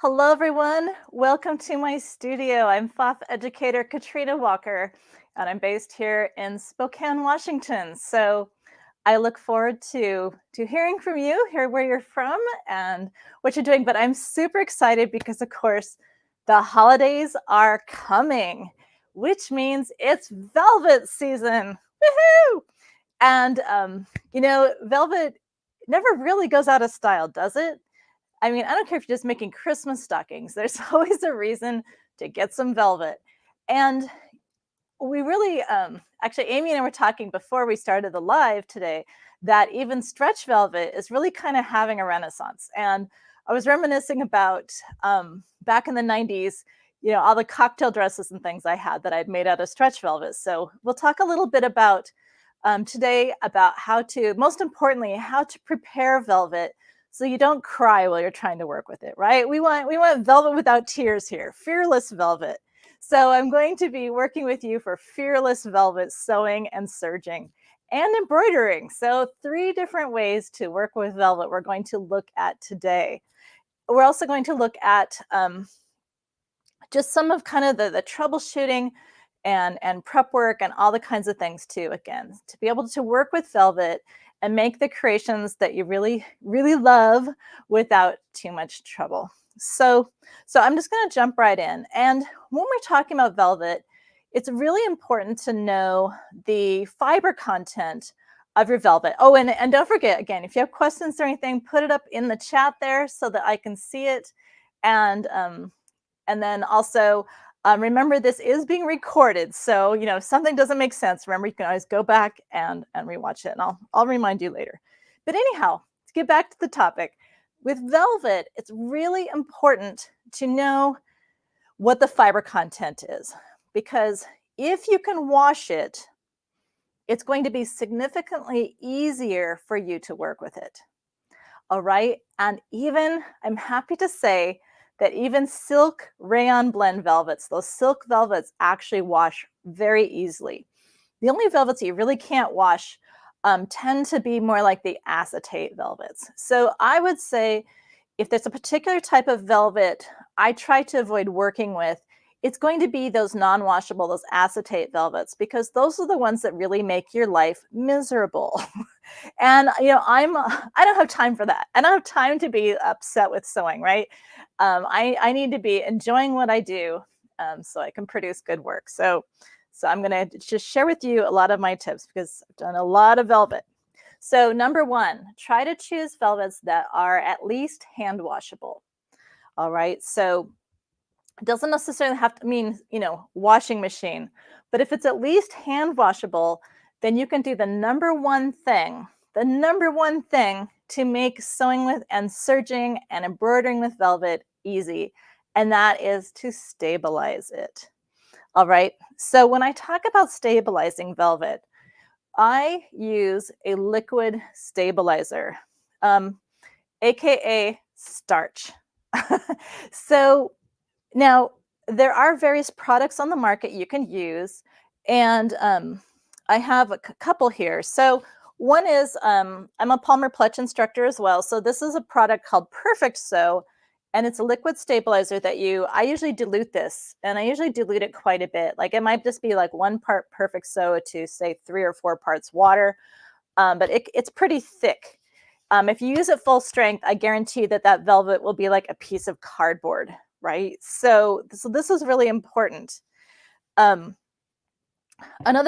Hello, everyone. Welcome to my studio. I'm Pfaff Educator Katrina Walker, and I'm based here in Spokane, Washington. So I look forward to hearing from you, hear where you're from and what you're doing. But I'm super excited because, of course, the holidays are coming, which means it's velvet season. Woohoo! And, velvet never really goes out of style, does it? I mean, I don't care if you're just making Christmas stockings, there's always a reason to get some velvet. And we really, actually, Amy and I were talking before we started the live today that even stretch velvet is really kind of having a renaissance. And I was reminiscing about back in the 90s, all the cocktail dresses and things I had that I'd made out of stretch velvet. So we'll talk a little bit about today about how to, most importantly, how to prepare velvet so you don't cry while you're trying to work with it, right? We want velvet without tears here, fearless velvet. So I'm going to be working with you for fearless velvet sewing and serging and embroidering. So 3 different ways to work with velvet we're going to look at today. We're also going to look at just some of kind of the troubleshooting and prep work and all the kinds of things too, again, to be able to work with velvet and make the creations that you really, really love without too much trouble. So I'm just going to jump right in. And when we're talking about velvet, it's really important to know the fiber content of your velvet. Oh, and don't forget, again, if you have questions or anything, put it up in the chat there so that I can see it. And then also, remember, this is being recorded. So, if something doesn't make sense, remember, you can always go back and rewatch it. And I'll remind you later. But anyhow, to get back to the topic, with velvet, it's really important to know what the fiber content is. Because if you can wash it, it's going to be significantly easier for you to work with it. All right. And even, I'm happy to say, that even silk rayon blend velvets, those silk velvets actually wash very easily. The only velvets that you really can't wash tend to be more like the acetate velvets. So I would say if there's a particular type of velvet I try to avoid working with, it's going to be those non-washable, those acetate velvets, because those are the ones that really make your life miserable. And I don't have time for that. I don't have time to be upset with sewing, right? I need to be enjoying what I do so I can produce good work. So I'm going to just share with you a lot of my tips because I've done a lot of velvet. So number 1, try to choose velvets that are at least hand washable. All right. So it doesn't necessarily have to mean, washing machine, but if it's at least hand washable, then you can do the number one thing to make sewing with and serging and embroidering with velvet easy, and that is to stabilize it. All right. So when I talk about stabilizing velvet, I use a liquid stabilizer, aka starch. So now, there are various products on the market you can use, and I have a couple here. So one is, I'm a Palmer Pletch instructor as well. So this is a product called Perfect Sew, and it's a liquid stabilizer that I usually dilute this, and I usually dilute it quite a bit. Like it might just be like 1 part Perfect Sew to say 3 or 4 parts water, but it's pretty thick. If you use it full strength, I guarantee that velvet will be like a piece of cardboard, right? So this is really important. Another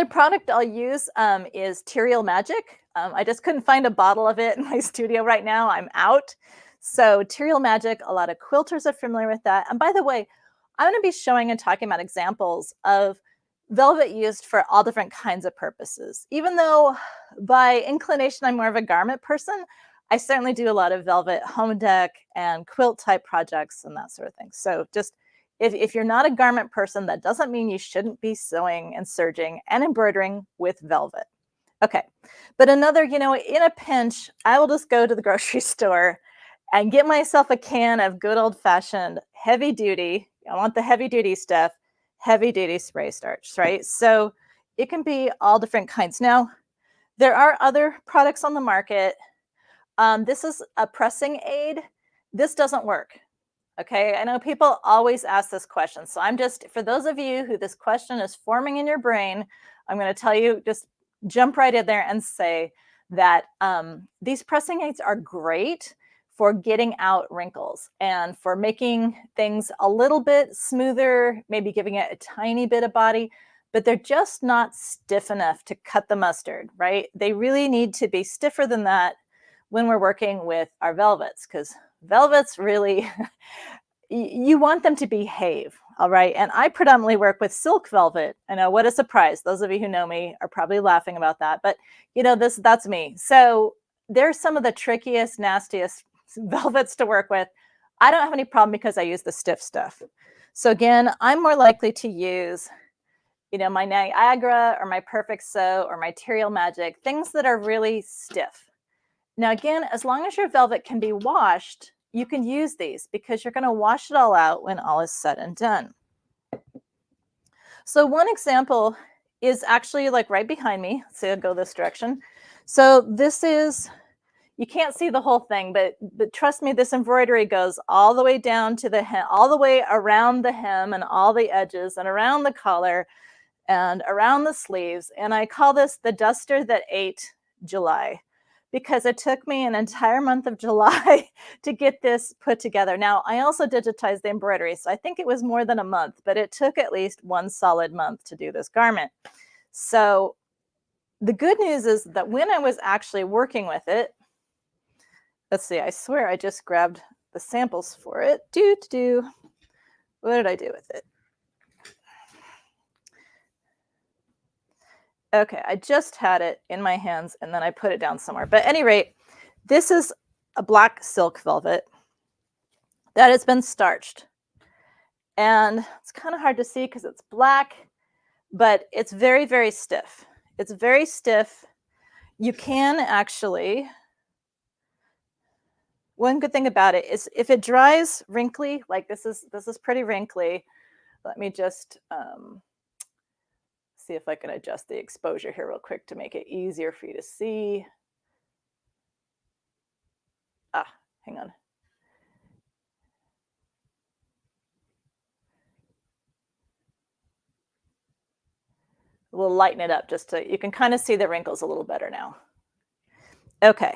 product I'll use is Material Magic. I just couldn't find a bottle of it in my studio right now. I'm out. So Material Magic, a lot of quilters are familiar with that. And by the way, I'm going to be showing and talking about examples of velvet used for all different kinds of purposes. Even though by inclination I'm more of a garment person, I certainly do a lot of velvet home dec and quilt type projects and that sort of thing. So just if you're not a garment person, that doesn't mean you shouldn't be sewing and serging and embroidering with velvet. Okay, but another, in a pinch, I will just go to the grocery store and get myself a can of good old fashioned heavy duty. I want the heavy duty stuff, heavy duty spray starch, right? So it can be all different kinds. Now, there are other products on the market. This is a pressing aid. This doesn't work. Okay, I know people always ask this question. So I'm just, for those of you who this question is forming in your brain, I'm going to tell you, just jump right in there and say that these pressing aids are great for getting out wrinkles and for making things a little bit smoother, maybe giving it a tiny bit of body, but they're just not stiff enough to cut the mustard, right? They really need to be stiffer than that when we're working with our velvets, because velvets really you want them to behave, all right? And I predominantly work with silk velvet. I know, what a surprise. Those of you who know me are probably laughing about that, but that's me. So they're some of the trickiest, nastiest velvets to work with. I don't have any problem because I use the stiff stuff. So again, I'm more likely to use, my Niagara or my Perfect Sew or my Material Magic, things that are really stiff. Now, again, as long as your velvet can be washed, you can use these because you're going to wash it all out when all is said and done. So one example is actually like right behind me. So I'll go this direction. So this is, you can't see the whole thing, but trust me, this embroidery goes all the way down to the hem, all the way around the hem and all the edges and around the collar and around the sleeves. And I call this the duster that ate July, because it took me an entire month of July to get this put together. Now, I also digitized the embroidery, so I think it was more than a month, but it took at least one solid month to do this garment. So the good news is that when I was actually working with it, let's see, I swear I just grabbed the samples for it. What did I do with it? Okay, I just had it in my hands and then I put it down somewhere. But at any rate, this is a black silk velvet that has been starched. And it's kind of hard to see because it's black, but it's very, very stiff. It's very stiff. You can actually, one good thing about it is if it dries wrinkly, like this is pretty wrinkly. Let me just see if I can adjust the exposure here real quick to make it easier for you to see. Hang on. We'll lighten it up just so you can kind of see the wrinkles a little better now. Okay.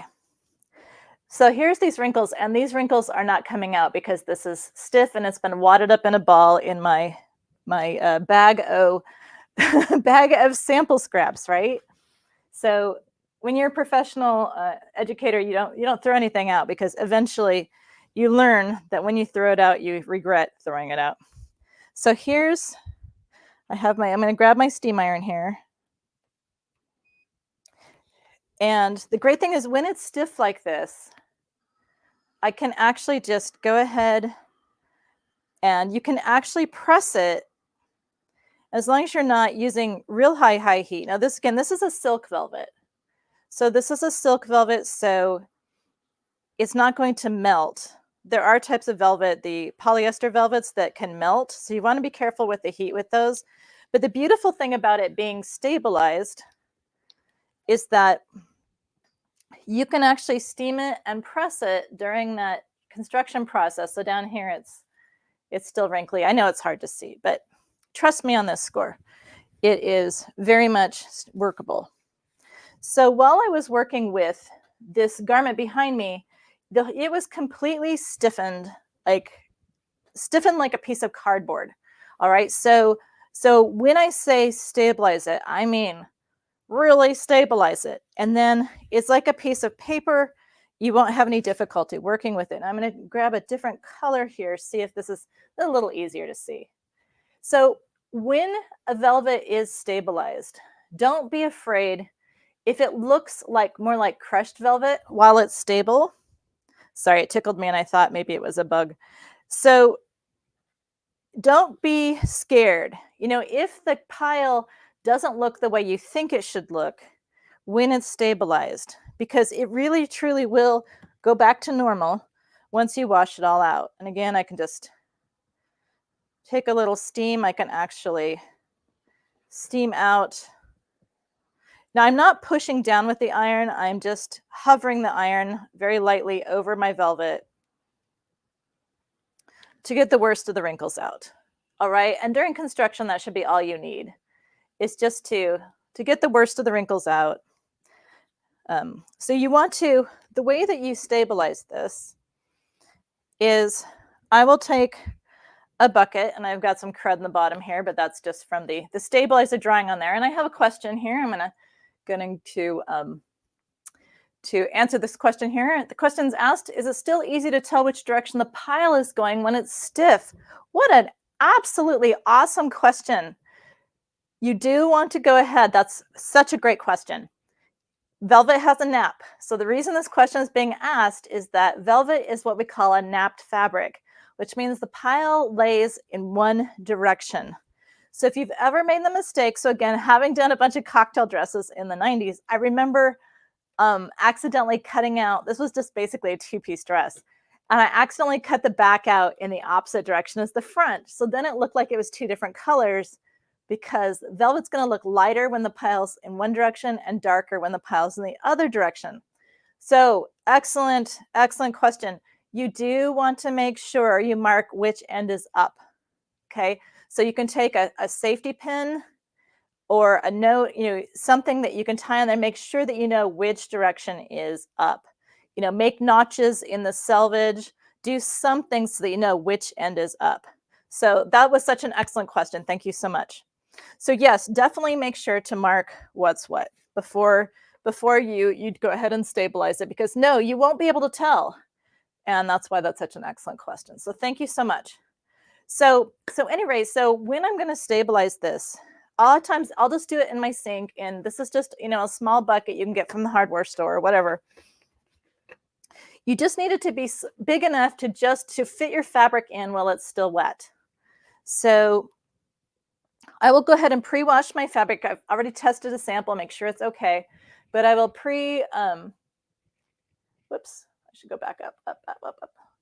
So here's these wrinkles, and these wrinkles are not coming out because this is stiff and it's been wadded up in a ball in my bag of bag of sample scraps, right? So when you're a professional educator, you don't throw anything out, because eventually you learn that when you throw it out, you regret throwing it out. So here's, I'm going to grab my steam iron here. And the great thing is when it's stiff like this, I can actually just go ahead and you can actually press it as long as you're not using real high heat. Now this is a silk velvet. So this is a silk velvet, so it's not going to melt. There are types of velvet, the polyester velvets, that can melt. So you want to be careful with the heat with those. But the beautiful thing about it being stabilized is that you can actually steam it and press it during that construction process. So down here, it's still wrinkly. I know it's hard to see, but trust me on this score. It is very much workable. So while I was working with this garment behind me, it was completely stiffened like a piece of cardboard. All right. So when I say stabilize it, I mean really stabilize it. And then it's like a piece of paper. You won't have any difficulty working with it. I'm going to grab a different color here, see if this is a little easier to see. So when a velvet is stabilized, don't be afraid if it looks like more like crushed velvet while it's stable. Sorry, it tickled me and I thought maybe it was a bug. So don't be scared. If the pile doesn't look the way you think it should look when it's stabilized, because it really truly will go back to normal once you wash it all out. And again, I can just take a little steam. I can actually steam out. Now I'm not pushing down with the iron. I'm just hovering the iron very lightly over my velvet. get the worst of the wrinkles out. All right, and during construction, that should be all you need. It's just to get the worst of the wrinkles out. So you want to, the way that you stabilize this is, I will take a bucket, and I've got some crud in the bottom here, but that's just from the stabilizer drying on there. And I have a question here. I'm going to answer this question here. The question's asked, is it still easy to tell which direction the pile is going when it's stiff? What an absolutely awesome question. You do want to go ahead. That's such a great question. Velvet has a nap. So the reason this question is being asked is that velvet is what we call a napped fabric, which means the pile lays in one direction. So if you've ever made the mistake, so again, having done a bunch of cocktail dresses in the 90s, I remember accidentally cutting out, this was just basically a two-piece dress, and I accidentally cut the back out in the opposite direction as the front. So then it looked like it was two different colors, because velvet's going to look lighter when the pile's in one direction and darker when the pile's in the other direction. So excellent, excellent question. You do want to make sure you mark which end is up. Okay, so you can take a safety pin or a note, something that you can tie on there, make sure that you know which direction is up. Make notches in the selvage, do something so that you know which end is up. So that was such an excellent question. Thank you so much. So yes, definitely make sure to mark what's what before you go ahead and stabilize it, because no, you won't be able to tell. And that's why that's such an excellent question. So thank you so much. So anyway, so when I'm going to stabilize this, a lot of times I'll just do it in my sink, and this is just, a small bucket you can get from the hardware store or whatever. You just need it to be big enough to fit your fabric in while it's still wet. So I will go ahead and pre-wash my fabric. I've already tested a sample, make sure it's okay. But I will whoops, I should go back up.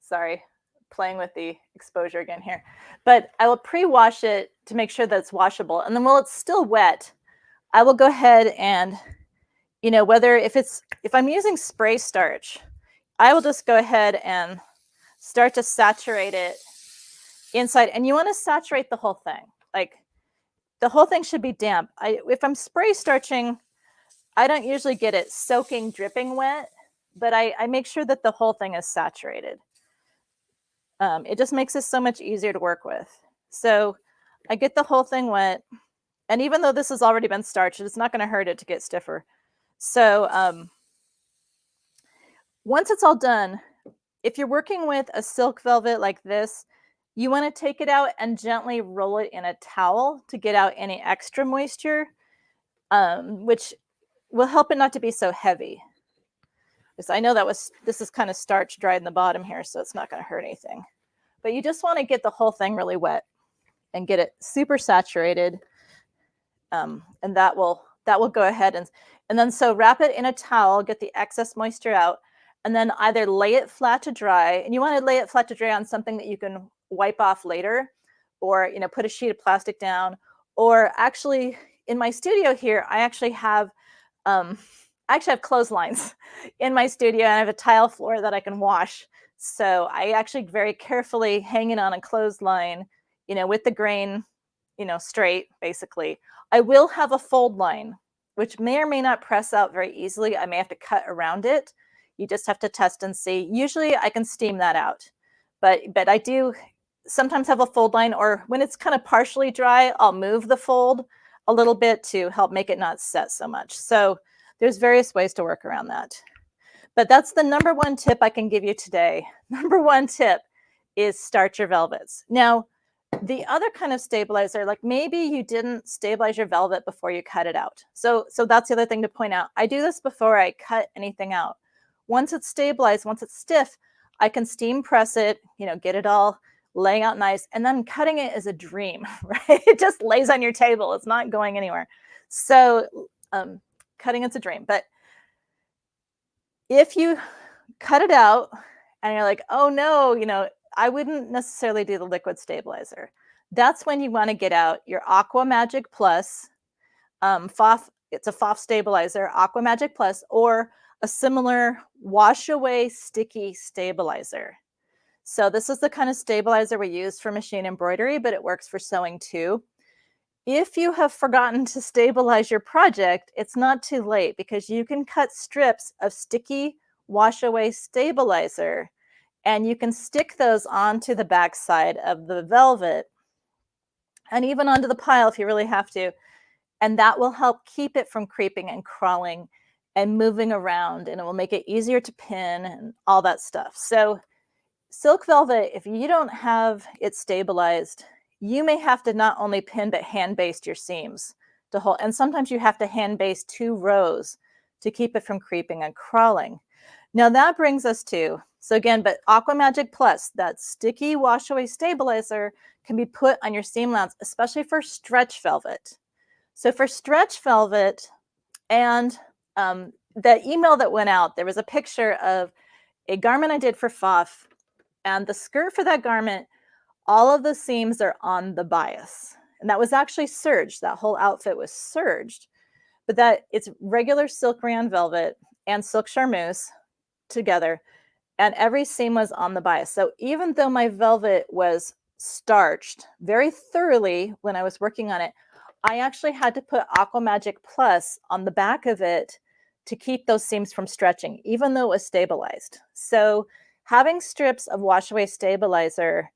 Sorry, playing with the exposure again here. But I will pre-wash it to make sure that it's washable. And then while it's still wet, I will go ahead and, if I'm using spray starch, I will just go ahead and start to saturate it inside. And you want to saturate the whole thing. Like, the whole thing should be damp. If I'm spray starching, I don't usually get it soaking, dripping wet, but I make sure that the whole thing is saturated. It just makes it so much easier to work with. So I get the whole thing wet. And even though this has already been starched, it's not going to hurt it to get stiffer. So once it's all done, if you're working with a silk velvet like this, you want to take it out and gently roll it in a towel to get out any extra moisture, which will help it not to be so heavy. Because I know this is kind of starch dried in the bottom here, so it's not going to hurt anything. But you just want to get the whole thing really wet and get it super saturated. And that will go ahead and then so wrap it in a towel, get the excess moisture out, and then either lay it flat to dry. And you want to lay it flat to dry on something that you can wipe off later, or put a sheet of plastic down. Or actually, in my studio here, I actually have clotheslines in my studio, and I have a tile floor that I can wash. So I actually very carefully hang it on a clothesline, with the grain, straight, basically. I will have a fold line, which may or may not press out very easily. I may have to cut around it. You just have to test and see. Usually I can steam that out, but I do sometimes have a fold line, or when it's kind of partially dry, I'll move the fold a little bit to help make it not set so much. So there's various ways to work around that. But that's the number one tip I can give you today. Number one tip is starch your velvets. Now, the other kind of stabilizer, like maybe you didn't stabilize your velvet before you cut it out. So that's the other thing to point out. I do this before I cut anything out. Once it's stabilized, once it's stiff, I can steam press it, get it all laying out nice, and then cutting it is a dream, right? It just lays on your table. It's not going anywhere. So cutting it's a dream. But if you cut it out and you're like, oh no, I wouldn't necessarily do the liquid stabilizer. That's when you want to get out your Aqua Magic Plus, Pfaff, it's a Pfaff stabilizer, Aqua Magic Plus, or a similar wash away sticky stabilizer. So this is the kind of stabilizer we use for machine embroidery, but it works for sewing too. If you have forgotten to stabilize your project, it's not too late because you can cut strips of sticky wash away stabilizer and you can stick those onto the backside of the velvet and even onto the pile if you really have to. And that will help keep it from creeping and crawling and moving around, and it will make it easier to pin and all that stuff. So silk velvet, if you don't have it stabilized, you may have to not only pin but hand baste your seams to hold, and sometimes you have to hand baste 2 rows to keep it from creeping and crawling. Now that brings us to, so again, but Aqua Magic Plus, that sticky wash away stabilizer can be put on your seam allowance, especially for stretch velvet. So for stretch velvet, and the email that went out, there was a picture of a garment I did for Pfaff, and the skirt for that garment, all of the seams are on the bias. And that was actually serged. That whole outfit was serged. But that it's regular silk rayon velvet and silk charmeuse together, and every seam was on the bias. So even though my velvet was starched very thoroughly when I was working on it, I actually had to put Aqua Magic Plus on the back of it to keep those seams from stretching, even though it was stabilized. So having strips of wash away stabilizer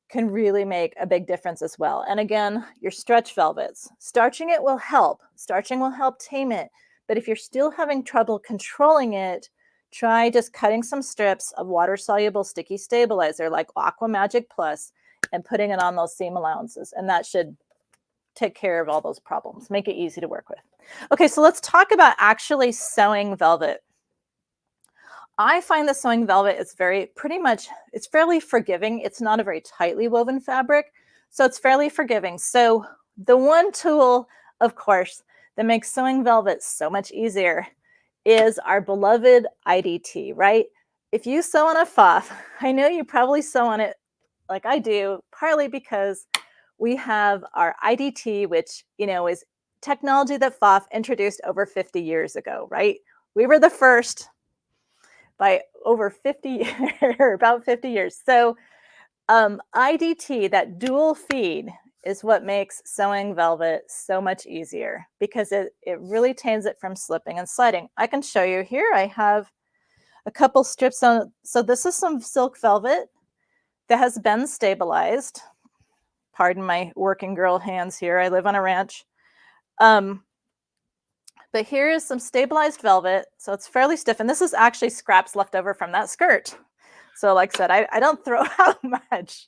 can really make a big difference as well. And again, your stretch velvets, starching it will help. Starching will help tame it. But if you're still having trouble controlling it, try just cutting some strips of water-soluble sticky stabilizer like Aqua Magic Plus and putting it on those seam allowances. And that should take care of all those problems, make it easy to work with. Okay, so let's talk about actually sewing velvet. I find that sewing velvet is it's fairly forgiving. It's not a very tightly woven fabric, so it's fairly forgiving. So the one tool, of course, that makes sewing velvet so much easier is our beloved IDT, right? If you sew on a Pfaff, I know you probably sew on it like I do, partly because we have our IDT, which, is technology that Pfaff introduced over 50 years ago, right? We were the first by over 50 or about 50 years. So IDT, that dual feed, is what makes sewing velvet so much easier because it really tames it from slipping and sliding. I can show you here. I have a couple strips on. So this is some silk velvet that has been stabilized. Pardon my working girl hands here. I live on a ranch. But here is some stabilized velvet. So it's fairly stiff. And this is actually scraps left over from that skirt. So like I said, I don't throw out much.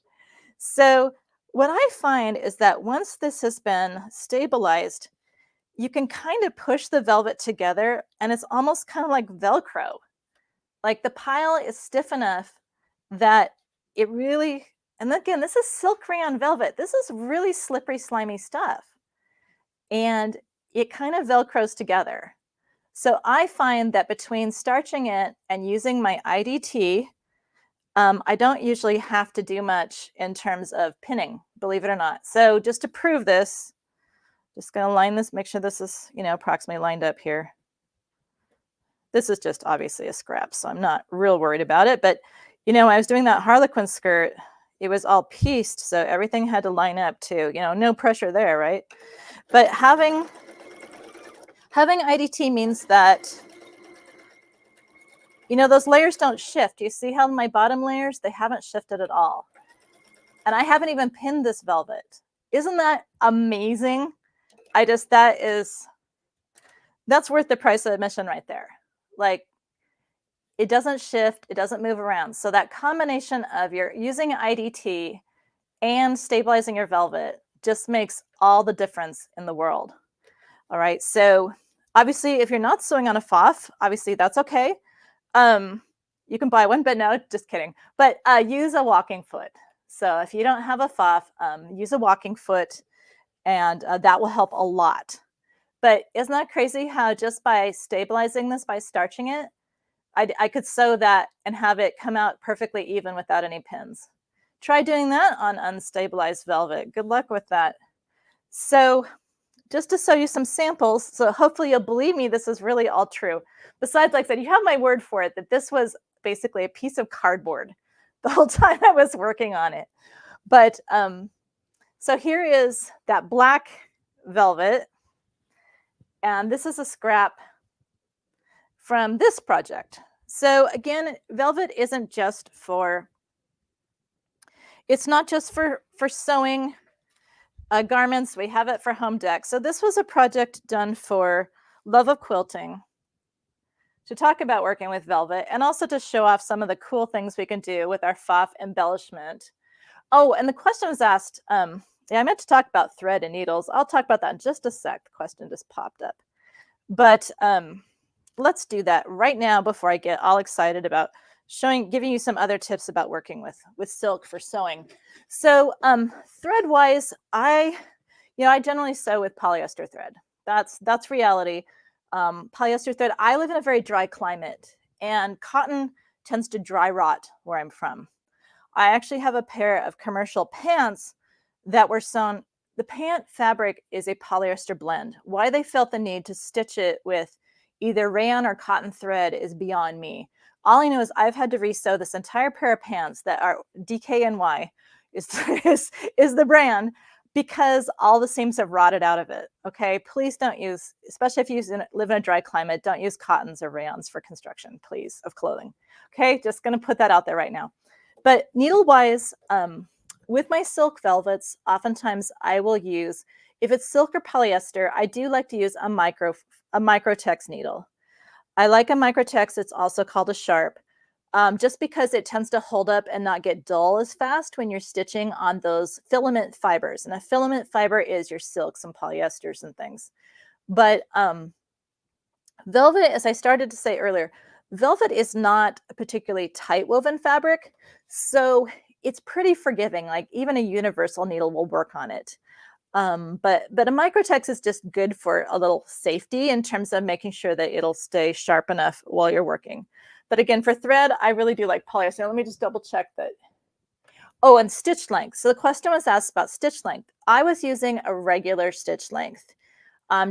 So what I find is that once this has been stabilized, you can kind of push the velvet together and it's almost kind of like Velcro. Like the pile is stiff enough that it really, and again, this is silk rayon velvet. This is really slippery, slimy stuff. And it kind of Velcros together. So I find that between starching it and using my IDT, I don't usually have to do much in terms of pinning, believe it or not. So just to prove this, just going to line this, make sure this is, approximately lined up here. This is just obviously a scrap, so I'm not real worried about it. But, when I was doing that Harlequin skirt, it was all pieced, so everything had to line up too. No pressure there, right? But having IDT means that, those layers don't shift. You see how my bottom layers, they haven't shifted at all. And I haven't even pinned this velvet. Isn't that amazing? That's worth the price of admission right there. Like, it doesn't shift, it doesn't move around. So that combination of you're using IDT and stabilizing your velvet just makes all the difference in the world. All right, so obviously if you're not sewing on a Pfaff, obviously that's okay. You can buy one, but no, just kidding. But use a walking foot. So if you don't have a Pfaff, use a walking foot, and that will help a lot. But isn't that crazy how just by stabilizing this, by starching it, I could sew that and have it come out perfectly even without any pins. Try doing that on unstabilized velvet. Good luck with that. So just to show you some samples, so hopefully you'll believe me, this is really all true. Besides, like I said, you have my word for it, that this was basically a piece of cardboard the whole time I was working on it. But so here is that black velvet, and this is a scrap from this project. So again, velvet isn't just for, it's not just for sewing garments. We have it for home decks. So this was a project done for Love of Quilting, to talk about working with velvet, and also to show off some of the cool things we can do with our Pfaff embellishment. Oh, and the question was asked, yeah, I meant to talk about thread and needles. I'll talk about that in just a sec. The question just popped up. But let's do that right now before I get all excited about giving you some other tips about working with silk for sewing. So thread wise, I generally sew with polyester thread. That's reality. Polyester thread. I live in a very dry climate, and cotton tends to dry rot where I'm from. I actually have a pair of commercial pants that were sewn. The pant fabric is a polyester blend. Why they felt the need to stitch it with either rayon or cotton thread is beyond me. All I know is I've had to resew this entire pair of pants that are DKNY is, is the brand, because all the seams have rotted out of it. Okay, please don't use, especially if you live in a dry climate, don't use cottons or rayons for construction, please, of clothing. Okay, just gonna put that out there right now. But needle-wise, with my silk velvets, oftentimes I will use, if it's silk or polyester, I do like to use a microtex needle. I like a microtex. It's also called a sharp, just because it tends to hold up and not get dull as fast when you're stitching on those filament fibers. And a filament fiber is your silks and polyesters and things. But velvet, as I started to say earlier, velvet is not a particularly tight woven fabric, so it's pretty forgiving. Like even a universal needle will work on it. But a microtex is just good for a little safety in terms of making sure that it'll stay sharp enough while you're working. But again, for thread, I really do like polyester. Let me just double check that. Oh, and stitch length. So the question was asked about stitch length. I was using a regular stitch length,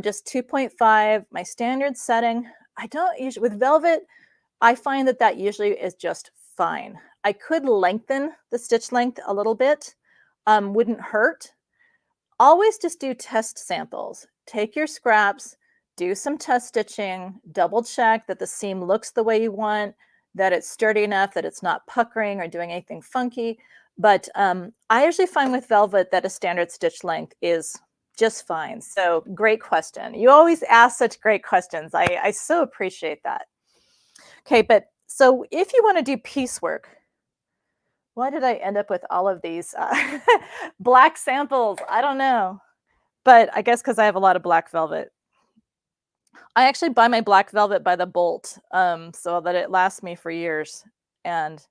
just 2.5, my standard setting. I don't usually, with velvet, I find that usually is just fine. I could lengthen the stitch length a little bit, wouldn't hurt. Always just do test samples. Take your scraps, do some test stitching, double check that the seam looks the way you want, that it's sturdy enough, that it's not puckering or doing anything funky. But I usually find with velvet that a standard stitch length is just fine. So great question. You always ask such great questions. I so appreciate that. Okay, but so if you want to do piecework, why did I end up with all of these black samples? I don't know. But I guess because I have a lot of black velvet. I actually buy my black velvet by the bolt, so that it lasts me for years. And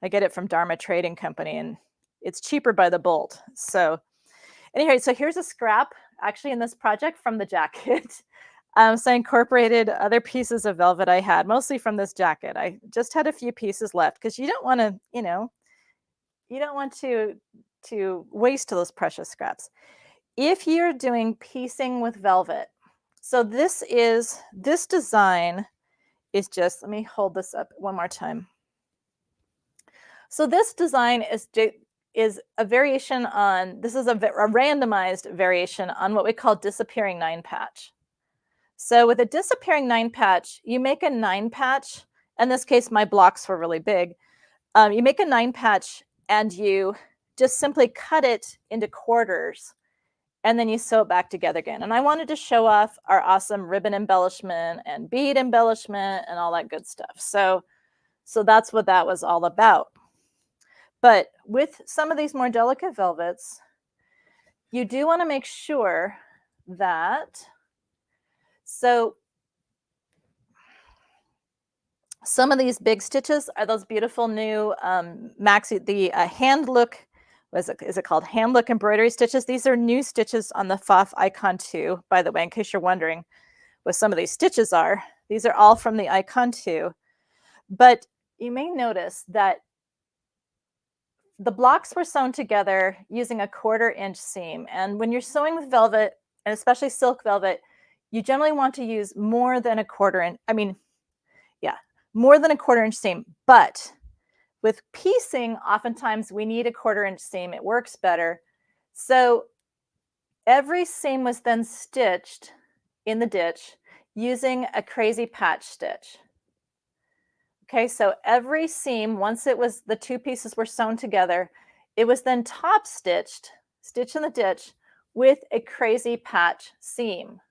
I get it from Dharma Trading Company, and it's cheaper by the bolt. So anyway, so here's a scrap actually in this project from the jacket. So I incorporated other pieces of velvet I had, mostly from this jacket. I just had a few pieces left because you don't want to, you don't want to waste those precious scraps. If you're doing piecing with velvet, so this design is just, let me hold this up one more time. So this design is a variation on, this is a randomized variation on what we call disappearing 9-patch. So with a disappearing 9-patch, you make a 9-patch. In this case, my blocks were really big. You make a 9-patch and you just simply cut it into quarters, and then you sew it back together again. And I wanted to show off our awesome ribbon embellishment and bead embellishment and all that good stuff. So that's what that was all about. But with some of these more delicate velvets, you do want to make sure that, so some of these big stitches are those beautiful new maxi, the hand look, is it called hand look embroidery stitches? These are new stitches on the Pfaff Icon 2, by the way, in case you're wondering what some of these stitches are. These are all from the Icon 2. But you may notice that the blocks were sewn together using a 1/4 inch seam. And when you're sewing with velvet, and especially silk velvet, you generally want to use more than a 1/4 inch, more than a 1/4 inch seam. But With piecing, oftentimes we need a 1/4 inch seam. It works better. So every seam was then stitched in the ditch using a crazy patch stitch. Okay, so every seam, once the 2 pieces were sewn together, it was then top stitched, stitched in the ditch with a crazy patch seam.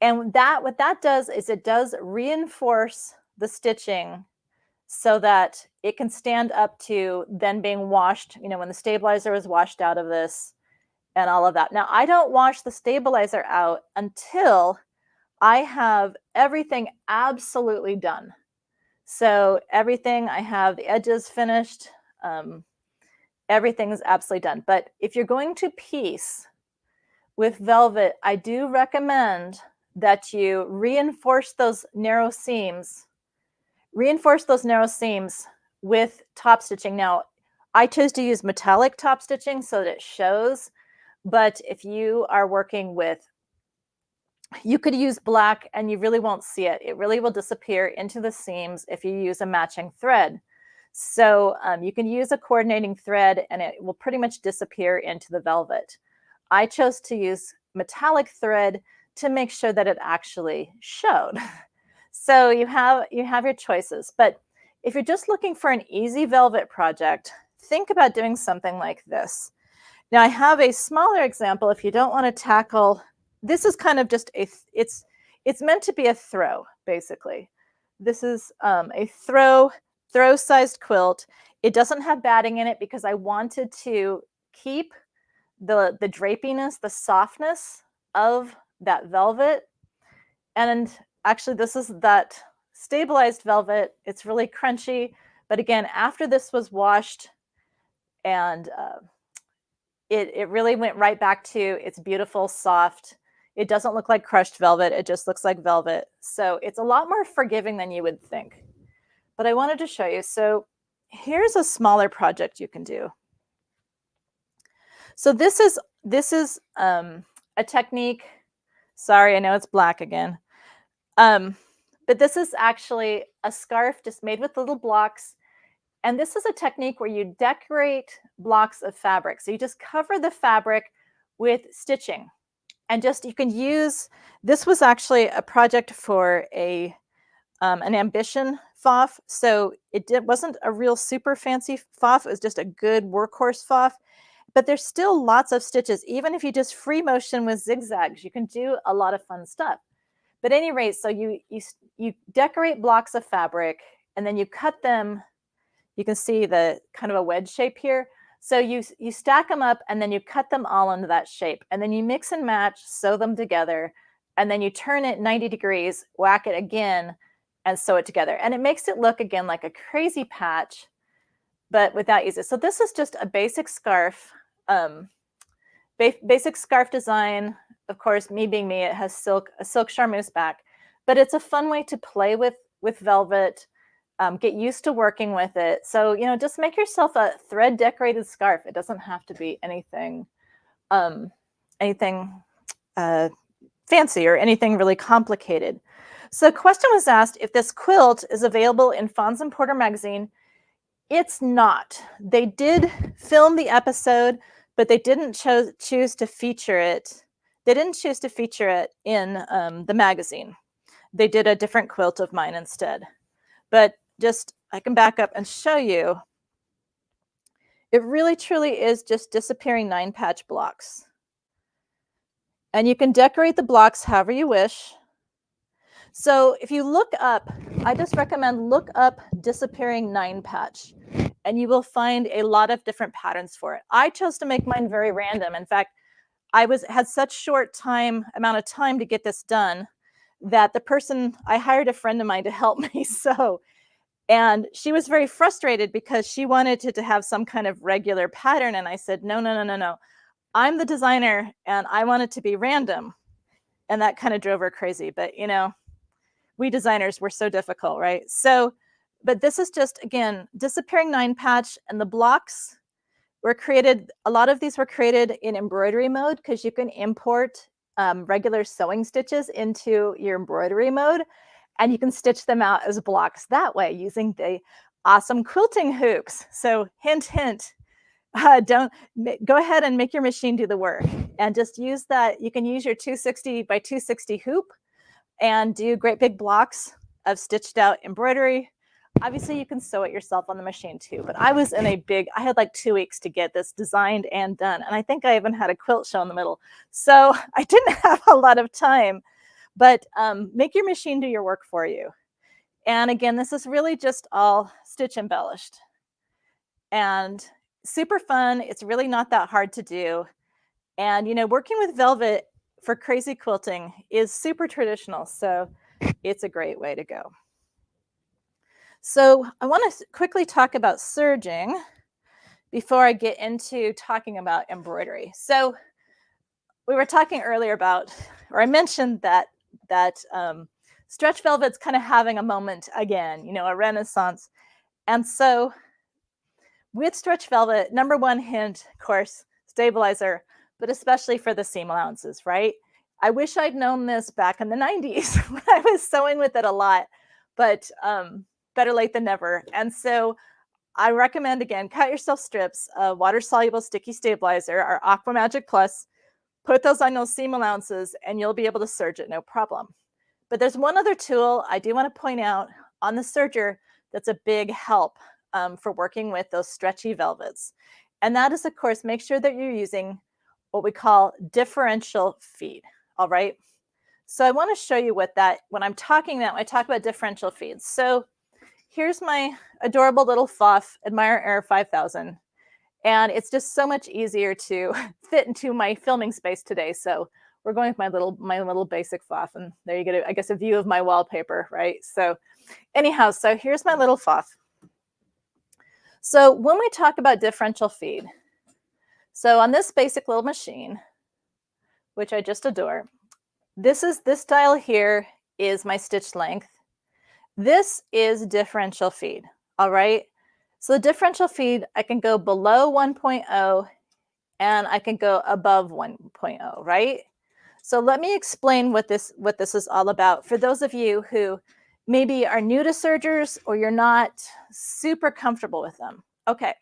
And what that does is it does reinforce the stitching so that it can stand up to then being washed, when the stabilizer is washed out of this and all of that. Now, I don't wash the stabilizer out until I have everything absolutely done. So everything, I have the edges finished. Everything is absolutely done. But if you're going to piece with velvet, I do recommend that you reinforce those narrow seams with top stitching. Now, I chose to use metallic top stitching so that it shows, but if you are working with, you could use black and you really won't see it. It really will disappear into the seams if you use a matching thread. So you can use a coordinating thread and it will pretty much disappear into the velvet. I chose to use metallic thread to make sure that it actually showed. So you have your choices, but if you're just looking for an easy velvet project, think about doing something like this. Now I have a smaller example if you don't want to tackle, this is kind of just it's meant to be a throw, basically. This is a throw-sized quilt. It doesn't have batting in it because I wanted to keep the drapiness, the softness of that velvet. And actually, this is that stabilized velvet. It's really crunchy. But again, after this was washed and it really went right back to its beautiful, soft. It doesn't look like crushed velvet. It just looks like velvet. So it's a lot more forgiving than you would think. But I wanted to show you. So here's a smaller project you can do. So this is a technique. Sorry, I know it's black again. But this is actually a scarf just made with little blocks. And this is a technique where you decorate blocks of fabric. So you just cover the fabric with stitching. And you can use, this was actually a project for an ambition Pfaff. So wasn't a real super fancy Pfaff. It was just a good workhorse Pfaff. But there's still lots of stitches. Even if you just free motion with zigzags, you can do a lot of fun stuff. But at any rate, so you decorate blocks of fabric and then you cut them. You can see the kind of a wedge shape here. So you stack them up and then you cut them all into that shape. And then you mix and match, sew them together, and then you turn it 90 degrees, whack it again, and sew it together. And it makes it look again like a crazy patch, but without using it. So this is just a basic scarf, basic scarf design. Of course, me being me, it has a silk charmeuse back, but it's a fun way to play with velvet. Get used to working with it. So, just make yourself a thread decorated scarf. It doesn't have to be anything fancy or anything really complicated. So a question was asked if this quilt is available in Fons and Porter magazine. It's not. They did film the episode, but they didn't choose to feature it. They didn't choose to feature it in the magazine. They did a different quilt of mine instead. But I can back up and show you. It really truly is just disappearing 9-patch blocks. And you can decorate the blocks however you wish. So if you look up, I just recommend look up disappearing 9-patch, and you will find a lot of different patterns for it. I chose to make mine very random. In fact, I had such short amount of time to get this done that I hired a friend of mine to help me sew. And she was very frustrated because she wanted it to have some kind of regular pattern. And I said, no. I'm the designer and I want it to be random. And that kind of drove her crazy. But, we designers, we're so difficult, right? So, but this is just, again, disappearing 9-patch. And the blocks were created, a lot of these were created in embroidery mode because you can import regular sewing stitches into your embroidery mode. And you can stitch them out as blocks that way using the awesome quilting hoops. So hint, hint, don't go ahead and make your machine do the work and just use that. You can use your 260 by 260 hoop and do great big blocks of stitched out embroidery. Obviously you can sew it yourself on the machine too, but I had like 2 weeks to get this designed and done. And I think I even had a quilt show in the middle. So I didn't have a lot of time, but make your machine do your work for you. And again, this is really just all stitch embellished and super fun. It's really not that hard to do. And, you know, working with velvet for crazy quilting is super traditional. So it's a great way to go. So I want to quickly talk about serging before I get into talking about embroidery. So we were talking earlier about, or I mentioned that stretch velvet's kind of having a moment again, you know, a renaissance. And so with stretch velvet, number one hint, of course, stabilizer, but especially for the seam allowances, right? I wish I'd known this back in the 90s when I was sewing with it a lot, but better late than never. And so I recommend, again, cut yourself strips of water-soluble sticky stabilizer, our Aqua Magic Plus, put those on those seam allowances, and you'll be able to serge it no problem. But there's one other tool I do want to point out on the serger that's a big help for working with those stretchy velvets. And that is, of course, make sure that you're using what we call differential feed, all right? So I want to show you what that, when I'm talking about, I talk about differential feeds. So here's my adorable little Pfaff Admire Air 5000. And it's just so much easier to fit into my filming space today. So we're going with my little basic Pfaff, and there you get, I guess, a view of my wallpaper, right? So anyhow, so here's my little Pfaff. So when we talk about differential feed, so on this basic little machine, which I just adore, this dial here is my stitch length. This is differential feed, all right? So the differential feed, I can go below 1.0 and I can go above 1.0, right? So let me explain what this is all about for those of you who maybe are new to sergers or you're not super comfortable with them. Okay,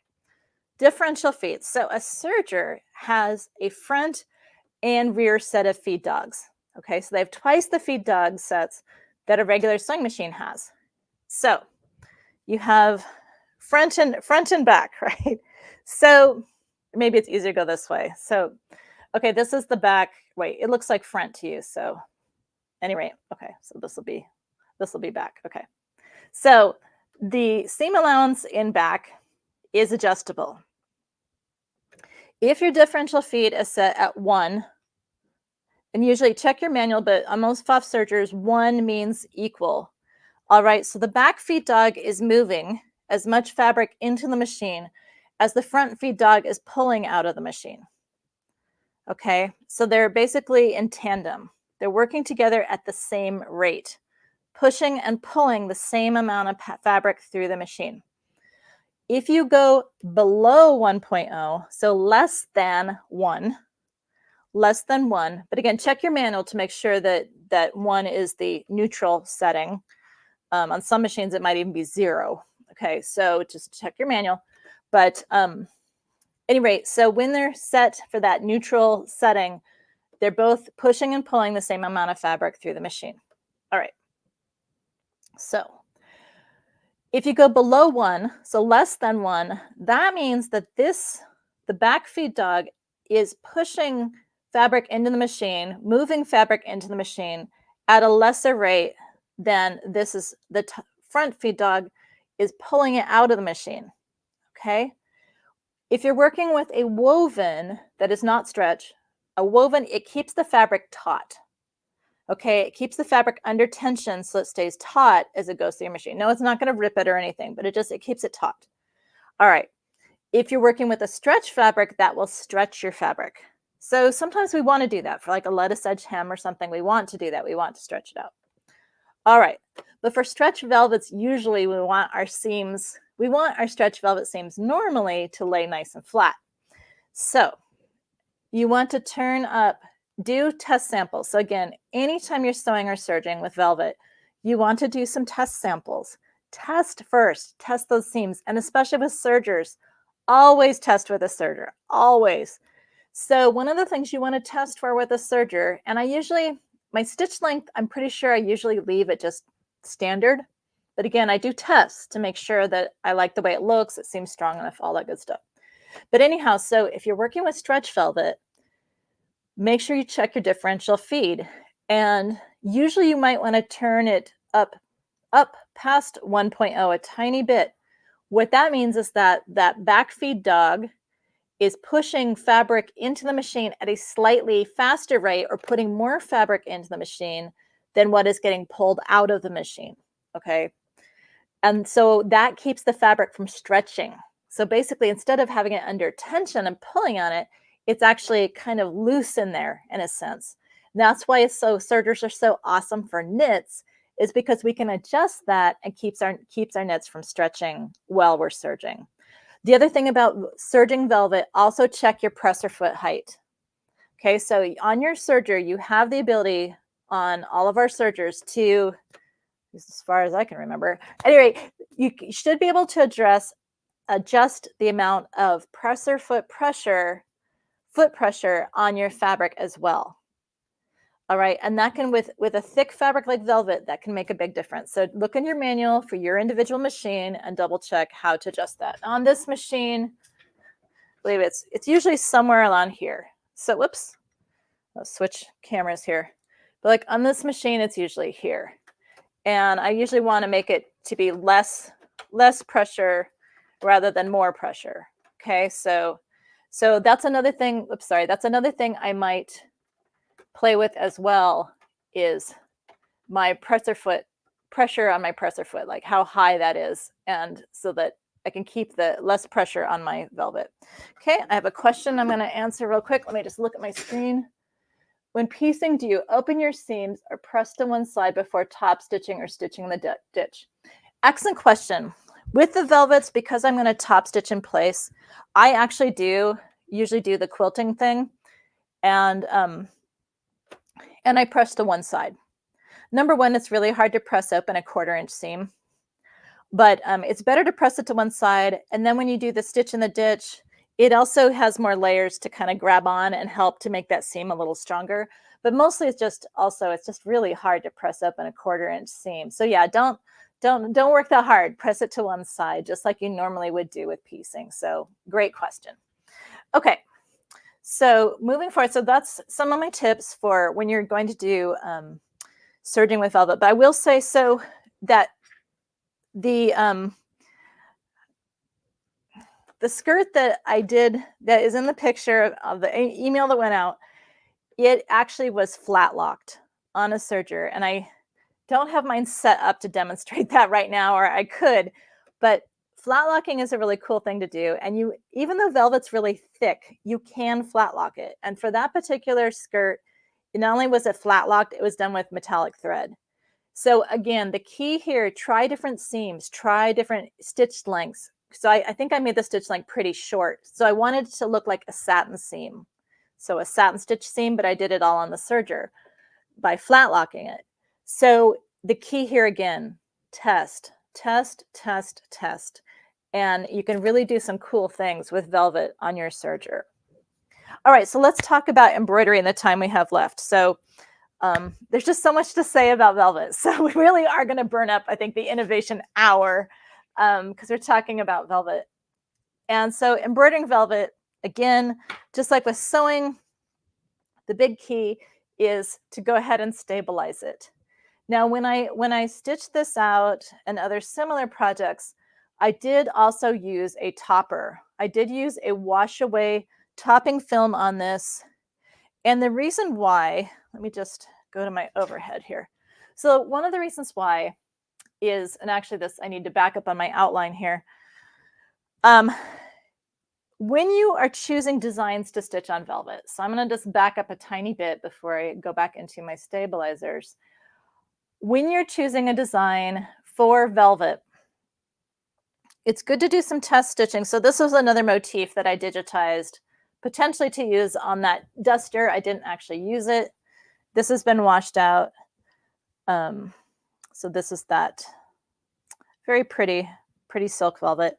differential feeds. So a serger has a front and rear set of feed dogs. Okay, so they have twice the feed dog sets that a regular sewing machine has. So you have front and back, right? So maybe it's easier to go this way. So, okay, this is the back. Wait, it looks like front to you. So anyway, okay, so this will be back. Okay, so the seam allowance in back is adjustable. If your differential feed is set at 1, and usually check your manual, but on most Pfaff sergers, 1 means equal. All right, so the back feed dog is moving as much fabric into the machine as the front feed dog is pulling out of the machine. Okay, so they're basically in tandem. They're working together at the same rate, pushing and pulling the same amount of fabric through the machine. If you go below 1.0, so less than 1, but again, check your manual to make sure that 1 is the neutral setting. On some machines, it might even be 0. Okay, so just check your manual. But any rate, so when they're set for that neutral setting, they're both pushing and pulling the same amount of fabric through the machine. All right. So if you go below 1, so less than 1, that means that the back feed dog is pushing fabric into the machine, moving fabric into the machine at a lesser rate than the front feed dog is pulling it out of the machine. Okay. If you're working with a woven that is not stretch, a woven, it keeps the fabric taut. Okay, it keeps the fabric under tension so it stays taut as it goes through your machine. No, it's not going to rip it or anything, but it keeps it taut. All right. If you're working with a stretch fabric, that will stretch your fabric. So sometimes we want to do that for like a lettuce edge hem or something. We want to do that. We want to stretch it out. All right. But for stretch velvets, usually we want our stretch velvet seams normally to lay nice and flat. So you want to turn up, do test samples. So again, anytime you're sewing or serging with velvet, you want to do some test samples test first, test those seams, and especially with sergers, always test with a serger, always. So one of the things you want to test for with a serger, and my stitch length, I'm pretty sure I usually leave it just standard. But again, I do test to make sure that I like the way it looks, it seems strong enough, all that good stuff. But anyhow, so if you're working with stretch velvet, make sure you check your differential feed. And usually you might want to turn it up past 1.0 a tiny bit. What that means is that that back feed dog is pushing fabric into the machine at a slightly faster rate or putting more fabric into the machine than what is getting pulled out of the machine. Okay. And so that keeps the fabric from stretching. So basically, instead of having it under tension and pulling on it, it's actually kind of loose in there in a sense. And that's why sergers are so awesome for knits, is because we can adjust that and keeps our knits from stretching while we're serging. The other thing about serging velvet, also check your presser foot height. Okay, so on your serger, you have the ability on all of our sergers to, as far as I can remember, at any rate, you should be able to adjust the amount of foot pressure on your fabric as well. All right, and that can, with a thick fabric like velvet, that can make a big difference. So look in your manual for your individual machine and double check how to adjust that. On this machine, I believe it's usually somewhere along here. So whoops, I'll switch cameras here. But like on this machine, it's usually here. And I usually want to make it to be less pressure rather than more pressure. Okay, so that's another thing. Oops, sorry, that's another thing I might play with as well, is my pressure on my presser foot, like how high that is, and so that I can keep the less pressure on my velvet. Okay, I have a question I'm going to answer real quick. Let me just look at my screen. When piecing, do you open your seams or press to one side before top stitching or stitching the ditch? Excellent question. With the velvets, because I'm going to top stitch in place, I actually usually do the quilting thing, and I press to one side. Number one, it's really hard to press open a 1/4 inch seam, but it's better to press it to one side. And then when you do the stitch in the ditch, it also has more layers to kind of grab on and help to make that seam a little stronger. But mostly it's just really hard to press open a 1/4 inch seam. So yeah, don't work that hard. Press it to one side, just like you normally would do with piecing. So great question. Okay. So moving forward, so that's some of my tips for when you're going to do serging with velvet. But I will say so that the skirt that I did, that is in the picture of the email that went out, it actually was flat locked on a serger, and I don't have mine set up to demonstrate that right now, or I could, but flat locking is a really cool thing to do. And even though velvet's really thick, you can flat lock it. And for that particular skirt, not only was it flat locked, it was done with metallic thread. So again, the key here, try different seams, try different stitch lengths. So I think I made the stitch length pretty short. So I wanted it to look like a satin seam. So a satin stitch seam, but I did it all on the serger by flat locking it. So the key here again, test, test, test, test. And you can really do some cool things with velvet on your serger. All right, so let's talk about embroidery in the time we have left. So there's just so much to say about velvet. So we really are going to burn up, I think, the innovation hour because we're talking about velvet. And so embroidering velvet, again, just like with sewing, the big key is to go ahead and stabilize it. Now, when I stitched this out and other similar projects, I did also use a topper. I did use a wash away topping film on this. And the reason why, let me just go to my overhead here. So one of the reasons why is, and actually this, I need to back up on my outline here. When you are choosing designs to stitch on velvet, so I'm going to just back up a tiny bit before I go back into my stabilizers. When you're choosing a design for velvet, it's good to do some test stitching. So this was another motif that I digitized, potentially to use on that duster. I didn't actually use it. This has been washed out. So this is that very pretty, pretty silk velvet.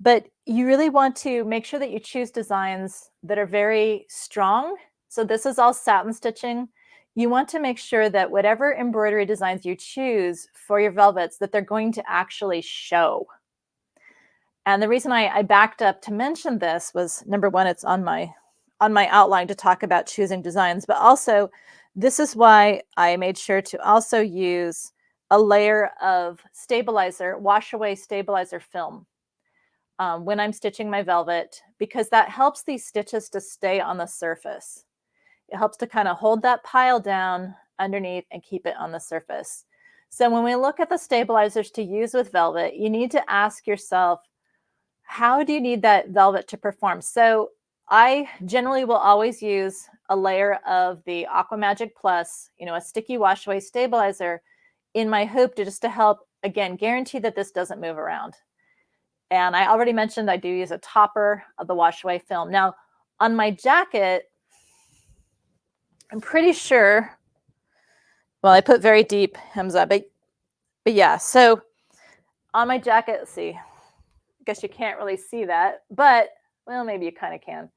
But you really want to make sure that you choose designs that are very strong. So this is all satin stitching. You want to make sure that whatever embroidery designs you choose for your velvets, that they're going to actually show. And the reason I backed up to mention this was, number one, it's on my outline to talk about choosing designs, but also this is why I made sure to also use a layer of stabilizer, wash away stabilizer film when I'm stitching my velvet, because that helps these stitches to stay on the surface. It helps to kind of hold that pile down underneath and keep it on the surface. So when we look at the stabilizers to use with velvet, you need to ask yourself, how do you need that velvet to perform? So I generally will always use a layer of the Aqua Magic Plus, a sticky wash away stabilizer in my hoop just to help, again, guarantee that this doesn't move around. And I already mentioned I do use a topper of the wash away film. Now, on my jacket, I'm pretty sure, well, I put very deep hems up, but yeah, so on my jacket, let's see, I guess you can't really see that, but, well, maybe you kind of can.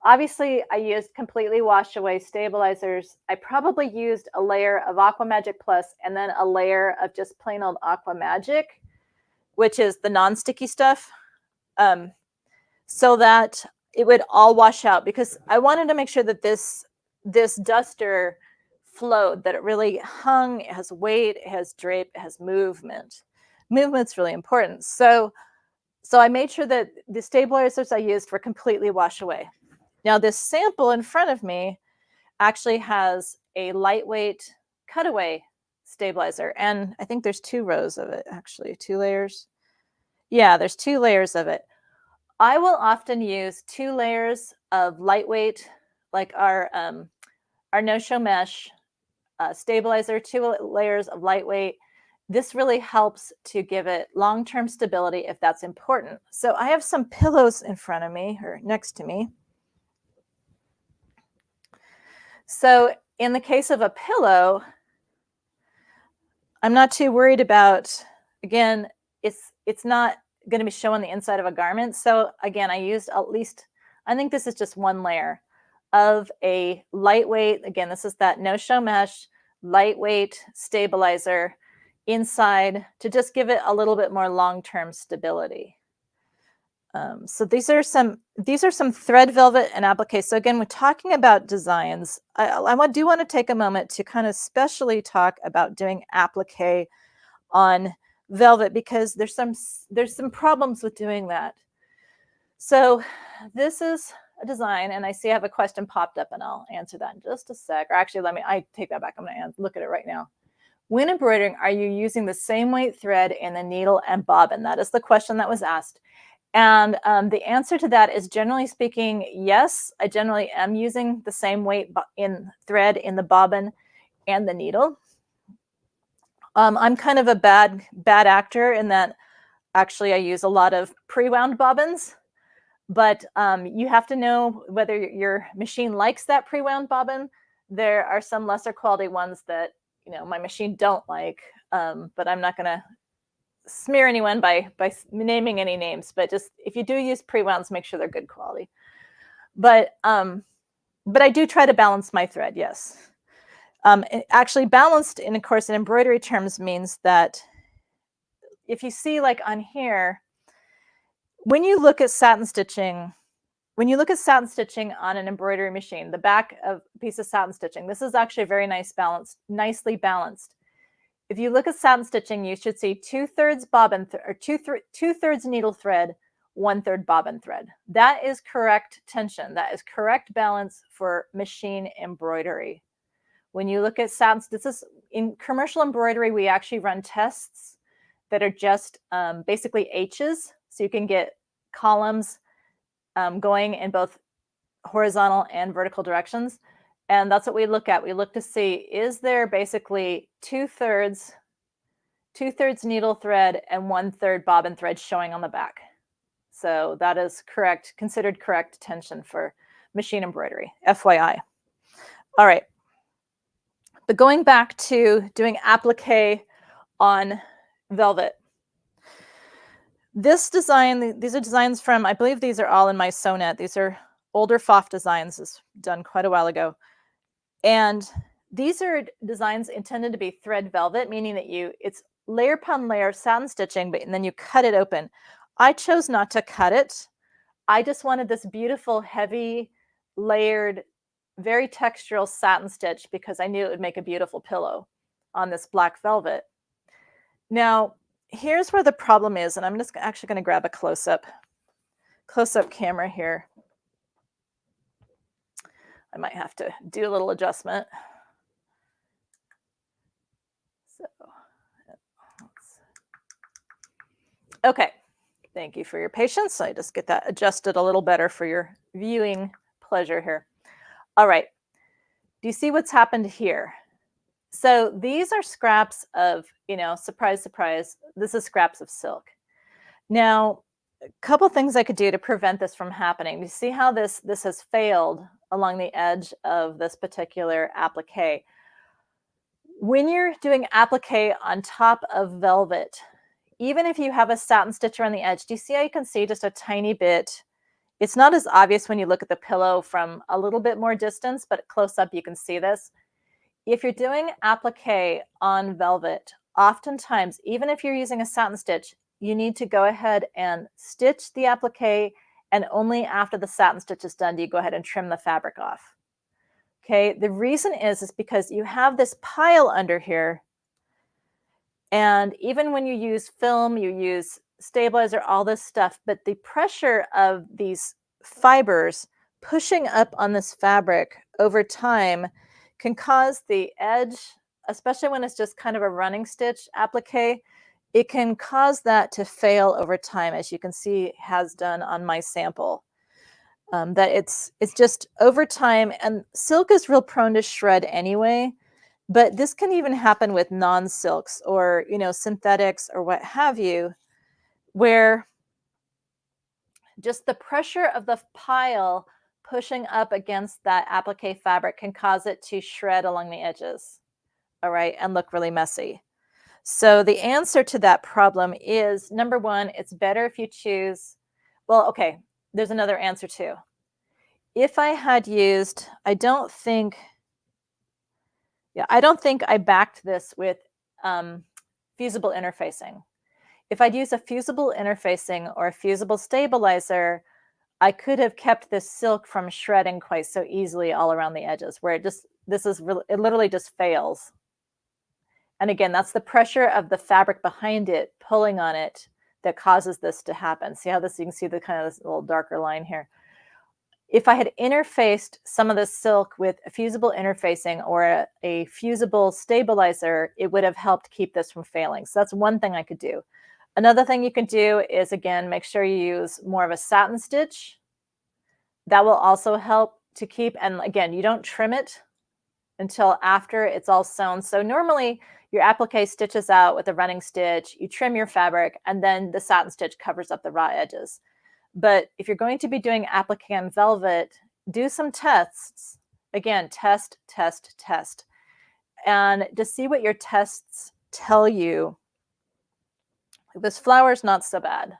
Obviously, I used completely wash away stabilizers. I probably used a layer of Aqua Magic Plus and then a layer of just plain old Aqua Magic, which is the non-sticky stuff, so that it would all wash out, because I wanted to make sure that this duster flowed, that it really hung, it has weight, it has drape, it has movement. Movement's really important. So I made sure that the stabilizers I used were completely wash away. Now this sample in front of me actually has a lightweight cutaway stabilizer, and I think there's 2 rows of it, actually 2 layers. Yeah, there's 2 layers of it. I will often use 2 layers of lightweight, like our no-show mesh stabilizer, 2 layers of lightweight. This really helps to give it long-term stability if that's important. So I have some pillows in front of me, or next to me. So in the case of a pillow, I'm not too worried about, again, it's not going to be showing the inside of a garment. So again, I used at least, I think this is just 1 layer of a lightweight, again, this is that no-show mesh, lightweight stabilizer inside to just give it a little bit more long-term stability. So these are some thread velvet and applique. So again, we're talking about designs. I do want to take a moment to kind of especially talk about doing applique on velvet, because there's some problems with doing that. So this is a design, and I see I have a question popped up, and I'll answer that in just a sec. Or actually, I take that back. I'm going to look at it right now. When embroidering, are you using the same weight thread in the needle and bobbin? That is the question that was asked. And the answer to that is, generally speaking, yes, I generally am using the same weight in thread in the bobbin and the needle. I'm kind of a bad actor in that actually I use a lot of pre-wound bobbins, but you have to know whether your machine likes that pre-wound bobbin. There are some lesser quality ones that my machine don't like, but I'm not going to smear anyone by naming any names. But just if you do use pre-wounds, make sure they're good quality. But I do try to balance my thread, yes. Actually, balanced in, of course, in embroidery terms means that if you see, like on here, when you look at satin stitching, on an embroidery machine, the back of a piece of satin stitching, this is actually very nicely balanced. If you look at satin stitching, you should see 2/3 bobbin or 2/3 needle thread, 1/3 bobbin thread. That is correct tension. That is correct balance for machine embroidery. When you look at satin, this is in commercial embroidery, we actually run tests that are just basically H's, so you can get columns going in both horizontal and vertical directions. And that's what we look at. We look to see, is there basically 2/3 needle thread and 1/3 bobbin thread showing on the back. So that is correct, considered correct tension for machine embroidery, FYI. All right. But going back to doing applique on velvet. This design, these are designs from, I believe these are all in my Sonnet. These are older Pfaff designs, is done quite a while ago. And these are designs intended to be thread velvet, meaning that it's layer upon layer satin stitching, and then you cut it open. I chose not to cut it. I just wanted this beautiful, heavy, layered, very textural satin stitch because I knew it would make a beautiful pillow on this black velvet. Now, here's where the problem is, and I'm just actually going to grab a close-up camera here. I might have to do a little adjustment. So, okay. Thank you for your patience. I just get that adjusted a little better for your viewing pleasure here. All right. Do you see what's happened here? So these are scraps of, surprise, surprise, this is scraps of silk. Now, a couple things I could do to prevent this from happening. You see how this has failed along the edge of this particular applique. When you're doing applique on top of velvet, even if you have a satin stitch around the edge, do you see how you can see just a tiny bit? It's not as obvious when you look at the pillow from a little bit more distance, but close up you can see this. If you're doing applique on velvet, oftentimes, even if you're using a satin stitch, you need to go ahead and stitch the applique, and only after the satin stitch is done do you go ahead and trim the fabric off. Okay, the reason is because you have this pile under here, and even when you use film, you use stabilizer, all this stuff, but the pressure of these fibers pushing up on this fabric over time can cause the edge, especially when it's just kind of a running stitch applique, it can cause that to fail over time, as you can see has done on my sample. That it's just over time, and silk is real prone to shred anyway, but this can even happen with non-silks or synthetics or what have you, where just the pressure of the pile pushing up against that applique fabric can cause it to shred along the edges, all right, and look really messy. So the answer to that problem is, number one, it's better if you choose, well, okay, there's another answer too. If I had used, I don't think I backed this with fusible interfacing. If I'd used a fusible interfacing or a fusible stabilizer, I could have kept this silk from shredding quite so easily all around the edges, where it literally just fails. And again, that's the pressure of the fabric behind it pulling on it that causes this to happen. See how you can see the kind of this little darker line here. If I had interfaced some of the silk with a fusible interfacing or a fusible stabilizer, it would have helped keep this from failing. So that's one thing I could do. Another thing you can do is, again, make sure you use more of a satin stitch. That will also help to keep, and again, you don't trim it until after it's all sewn. So normally your applique stitches out with a running stitch, you trim your fabric, and then the satin stitch covers up the raw edges. But if you're going to be doing applique on velvet, do some tests. Again, test, test, test. And to see what your tests tell you. This flower is not so bad,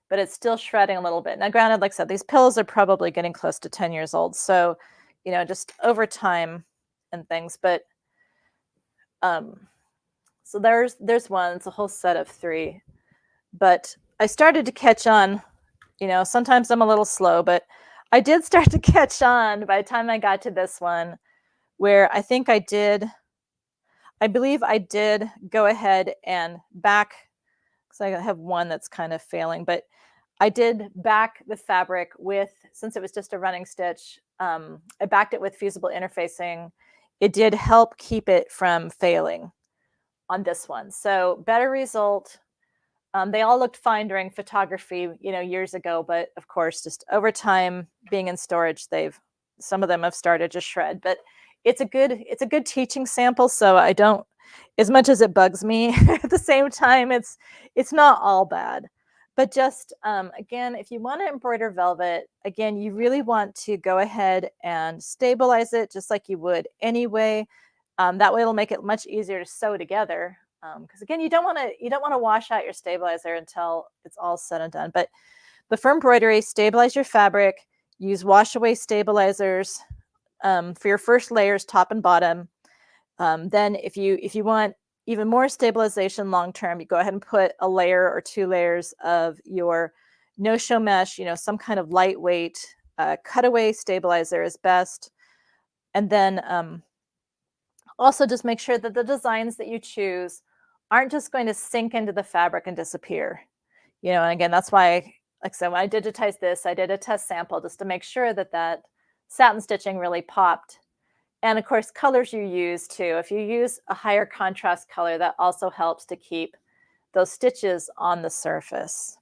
but it's still shredding a little bit. Now, granted, like I said, these pillows are probably getting close to 10 years old. So, just over time and things. But so there's one. It's a whole set of 3. But I started to catch on. Sometimes I'm a little slow, but I did start to catch on by the time I got to this one, where I believe I did go ahead and back, because I have one that's kind of failing, but I did back the fabric with, since it was just a running stitch, I backed it with fusible interfacing. It did help keep it from failing on this one. So better result. They all looked fine during photography, years ago, but of course, just over time being in storage, some of them have started to shred. But it's a good teaching sample. So I don't, as much as it bugs me, at the same time, it's not all bad. But just again, if you want to embroider velvet, again, you really want to go ahead and stabilize it just like you would anyway. That way, it'll make it much easier to sew together. because again, you don't want to wash out your stabilizer until it's all said and done. But for embroidery, stabilize your fabric. Use wash away stabilizers for your first layers, top and bottom. Then if you want even more stabilization long term, you go ahead and put a layer or 2 layers of your no-show mesh, some kind of lightweight cutaway stabilizer is best. And then also just make sure that the designs that you choose aren't just going to sink into the fabric and disappear. And again, that's why, like I said, when I digitized this, I did a test sample just to make sure that that satin stitching really popped. And of course, colors you use too. If you use a higher contrast color, that also helps to keep those stitches on the surface.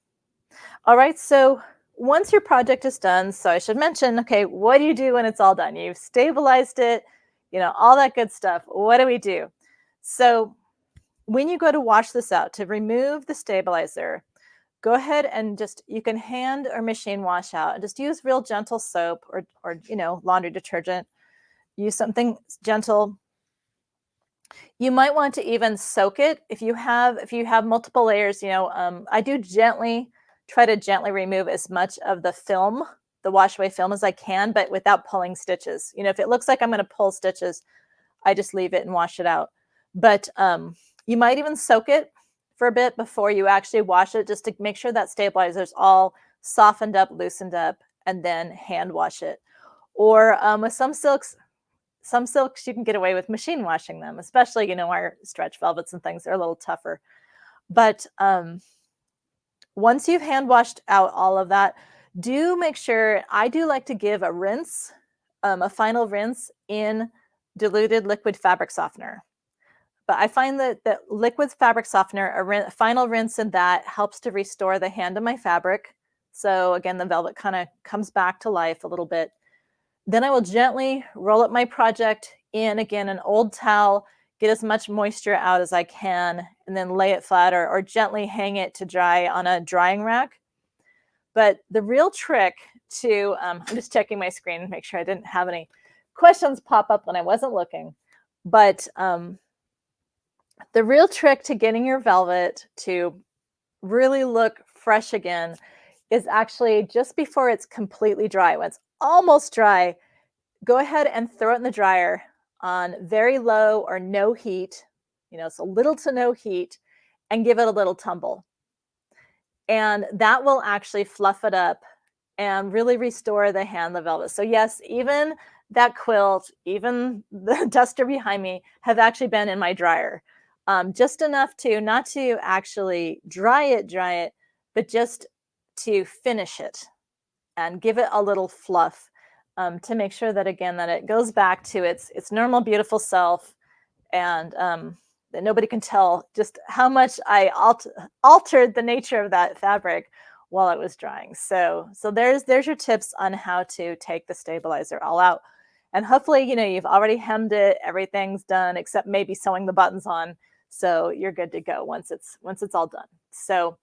All right, so once your project is done, so I should mention, okay, what do you do when it's all done? You've stabilized it, all that good stuff. What do we do? So when you go to wash this out, to remove the stabilizer, go ahead and you can hand or machine wash out, and just use real gentle soap or laundry detergent. Use something gentle. You might want to even soak it if you have multiple layers. I do try to gently remove as much of the film, the wash away film, as I can, but without pulling stitches. If it looks like I'm going to pull stitches, I just leave it and wash it out. But you might even soak it for a bit before you actually wash it, just to make sure that stabilizer's all softened up, loosened up, and then hand wash it. Or with some silks you can get away with machine washing them, especially our stretch velvets and things are a little tougher. But once you've hand washed out all of that, do make sure, I do like to give a rinse, a final rinse in diluted liquid fabric softener. But I find that liquid fabric softener, a final rinse in that, helps to restore the hand of my fabric. So again, the velvet kind of comes back to life a little bit. Then I will gently roll up my project in, again, an old towel, get as much moisture out as I can, and then lay it flat or gently hang it to dry on a drying rack. But the real trick to, I'm just checking my screen to make sure I didn't have any questions pop up when I wasn't looking. But the real trick to getting your velvet to really look fresh again is actually just before it's completely dry. When it's almost dry, go ahead and throw it in the dryer on very low or no heat, so little to no heat, and give it a little tumble. And that will actually fluff it up and really restore the hand of the velvet. So yes, even that quilt, even the duster behind me, have actually been in my dryer. Just enough to, not to actually dry it, but just to finish it and give it a little fluff, to make sure that, again, that it goes back to its normal, beautiful self, and that nobody can tell just how much I altered the nature of that fabric while it was drying. So there's your tips on how to take the stabilizer all out. And hopefully, you've already hemmed it, everything's done except maybe sewing the buttons on. So you're good to go once it's all done. So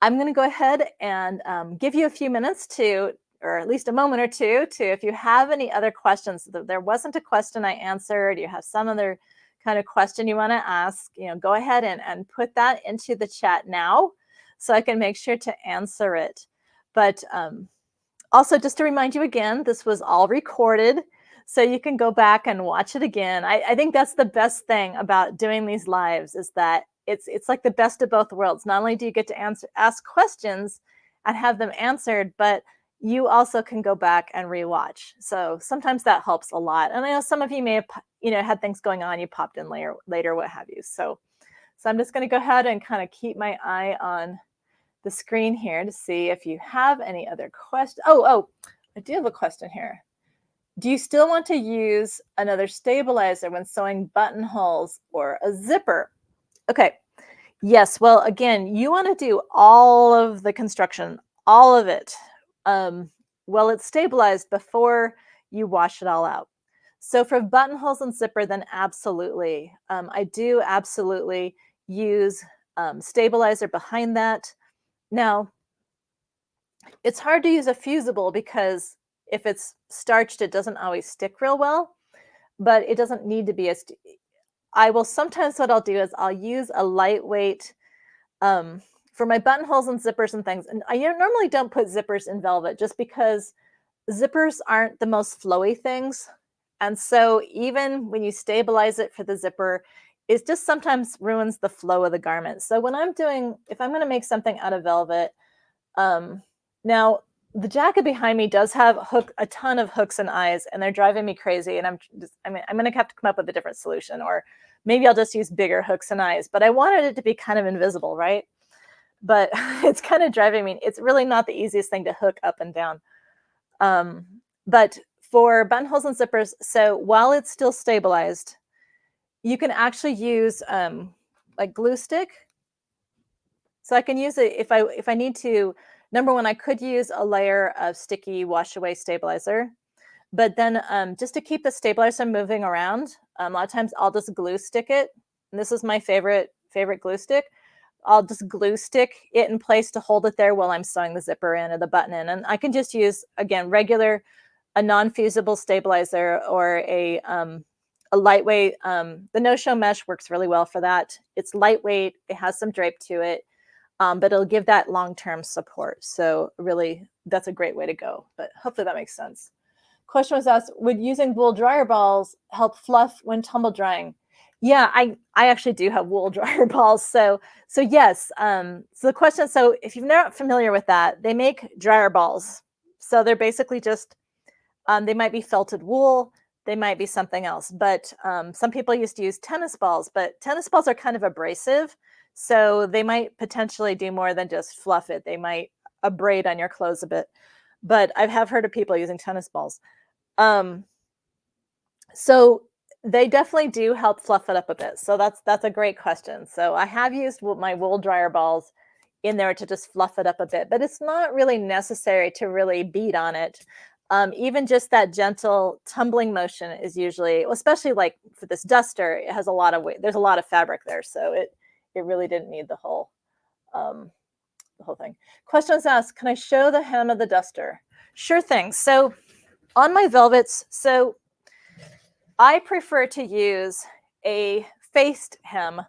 I'm going to go ahead and give you a few minutes to, or at least a moment or two, to, if you have any other questions. There wasn't a question I answered, you have some other kind of question you want to ask, go ahead and put that into the chat now so I can make sure to answer it. But also, just to remind you again, this was all recorded, so you can go back and watch it again. I think that's the best thing about doing these lives, is that it's like the best of both worlds. Not only do you get to ask questions and have them answered, but you also can go back and rewatch. So sometimes that helps a lot. And I know some of you may have, had things going on, you popped in later, what have you. So I'm just going to go ahead and kind of keep my eye on the screen here to see if you have any other questions. Oh, I do have a question here. Do you still want to use another stabilizer when sewing buttonholes or a zipper? Okay. Yes. Well, again, you want to do all of the construction, all of it, well, it's stabilized before you wash it all out. So for buttonholes and zipper, then absolutely. I do absolutely use stabilizer behind that. Now, it's hard to use a fusible because if it's starched, it doesn't always stick real well, but it doesn't need to be I will sometimes what I'll do is I'll use a lightweight for my buttonholes and zippers and things. And I normally don't put zippers in velvet just because zippers aren't the most flowy things. And so even when you stabilize it for the zipper, it just sometimes ruins the flow of the garment. So when if I'm going to make something out of velvet, um, now the jacket behind me does have a ton of hooks and eyes, and they're driving me crazy. And I'm going to have to come up with a different solution, or maybe I'll just use bigger hooks and eyes. But I wanted it to be kind of invisible, right? But it's kind of driving me. It's really not the easiest thing to hook up and down. But for buttonholes and zippers, so while it's still stabilized, you can actually use like glue stick. So I can use it if I need to. Number one, I could use a layer of sticky wash away stabilizer, but then just to keep the stabilizer moving around, a lot of times I'll just glue stick it. And this is my favorite glue stick. I'll just glue stick it in place to hold it there while I'm sewing the zipper in or the button in. And I can just use, again, a non-fusible stabilizer or a lightweight, the no-show mesh works really well for that. It's lightweight, it has some drape to it, but it'll give that long-term support. So really, that's a great way to go. But hopefully that makes sense. Question was asked, would using wool dryer balls help fluff when tumble drying? Yeah, I actually do have wool dryer balls. So yes. So the question, so if you're not familiar with that, they make dryer balls. So they're basically just, they might be felted wool, they might be something else. But some people used to use tennis balls, but tennis balls are kind of abrasive. So they might potentially do more than just fluff it. They might abrade on your clothes a bit. But I have heard of people using tennis balls. So they definitely do help fluff it up a bit. So that's a great question. So I have used my wool dryer balls in there to just fluff it up a bit, but it's not really necessary to really beat on it. Even just that gentle tumbling motion is usually, especially like for this duster, it has a lot of weight. There's a lot of fabric there, so it really didn't need the whole thing. Questions asked, can I show the hem of the duster? Sure thing. So on my velvets, so I prefer to use a faced hem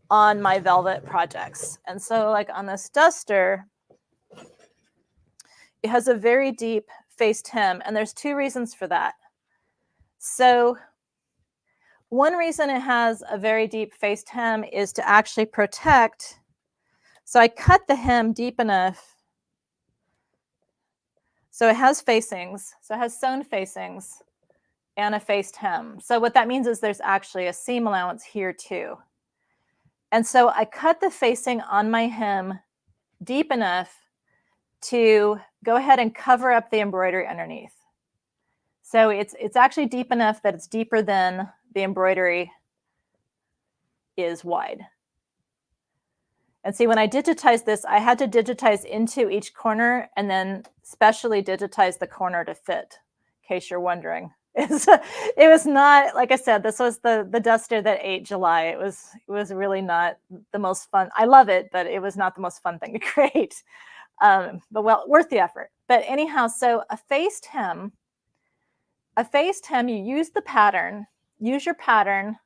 on my velvet projects. And so like on this duster, it has a very deep faced hem, and there's two reasons for that. So one reason it has a very deep faced hem is to actually protect. So I cut the hem deep enough. So it has facings. So it has sewn facings and a faced hem. So what that means is there's actually a seam allowance here too. And so I cut the facing on my hem deep enough to go ahead and cover up the embroidery underneath. So it's actually deep enough that it's deeper than the embroidery is wide. And see, when I digitized this, I had to digitize into each corner and then specially digitize the corner to fit, in case you're wondering. It was not, like I said, this was the duster that ate July. It was really not the most fun. I love it, but it was not the most fun thing to create. But well, worth the effort. But anyhow, so a faced hem, you use the pattern, use your pattern.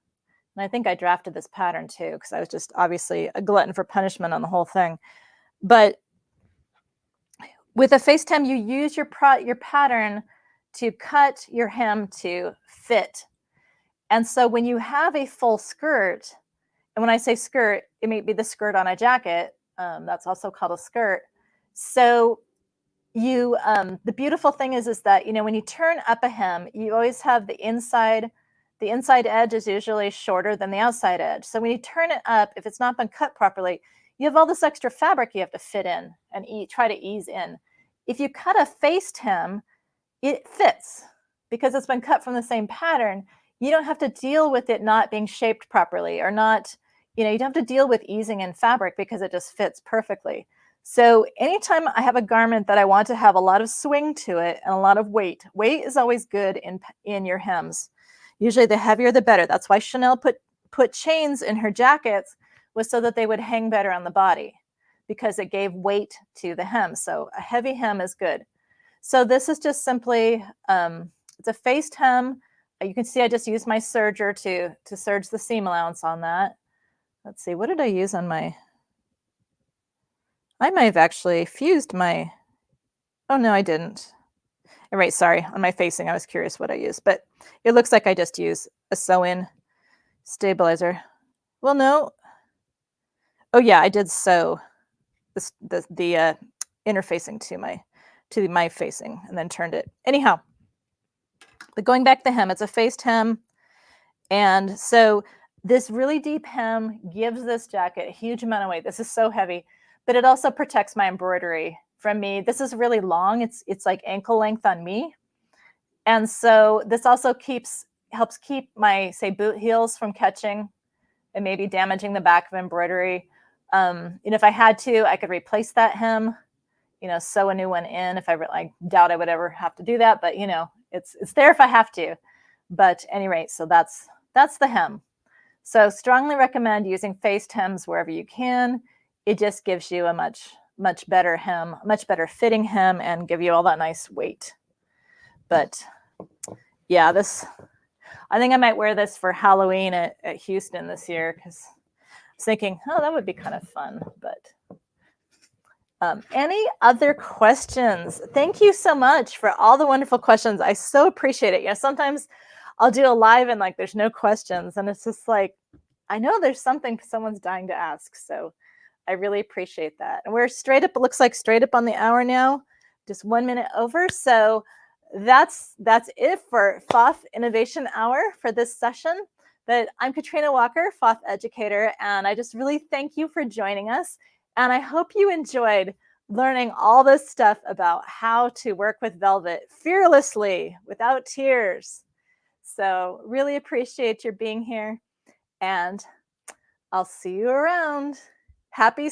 And I think I drafted this pattern too, because I was just obviously a glutton for punishment on the whole thing. But with a faced hem, you use your pattern to cut your hem to fit. And so when you have a full skirt, and when I say skirt, it may be the skirt on a jacket. That's also called a skirt. So you, the beautiful thing is that, when you turn up a hem, you always have the inside edge is usually shorter than the outside edge. So when you turn it up, if it's not been cut properly, you have all this extra fabric you have to fit in and try to ease in. If you cut a faced hem, it fits because it's been cut from the same pattern. You don't have to deal with it not being shaped properly or not, you don't have to deal with easing in fabric because it just fits perfectly. So anytime I have a garment that I want to have a lot of swing to it and a lot of weight is always good in your hems. Usually the heavier the better. That's why Chanel put chains in her jackets, was so that they would hang better on the body because it gave weight to the hem. So a heavy hem is good. So this is just simply, it's a faced hem You can see I just used my serger to serge the seam allowance on that. Let's see, what did I use on my, I might have actually fused my, oh no, I didn't. Right, sorry, on my facing, I was curious what I used, but it looks like I just use a sew-in stabilizer. Well, no. Oh yeah, I did sew the interfacing to my facing and then turned it. Anyhow, but going back to the hem, it's a faced hem. And so this really deep hem gives this jacket a huge amount of weight. This is so heavy, but it also protects my embroidery from me. This is really long. It's like ankle length on me. And so this also helps keep my, say, boot heels from catching and maybe damaging the back of embroidery. And if I had to, I could replace that hem, sew a new one in if I doubt I would ever have to do that, but it's there if I have to. But at any rate, so that's the hem. So strongly recommend using faced hems wherever you can. It just gives you a much better hem, much better fitting hem, and give you all that nice weight. But yeah, I think I might wear this for Halloween at Houston this year because I was thinking, oh, that would be kind of fun. But any other questions? Thank you so much for all the wonderful questions. I so appreciate it. Sometimes I'll do a live and there's no questions, and it's just like, I know there's something someone's dying to ask. So I really appreciate that. And we're straight up, it looks like straight up on the hour now, just 1 minute over. So that's it for Pfaff Innovation Hour for this session. But I'm Katrina Walker, Pfaff Educator, and I just really thank you for joining us. And I hope you enjoyed learning all this stuff about how to work with velvet fearlessly, without tears. So really appreciate your being here, and I'll see you around. Happy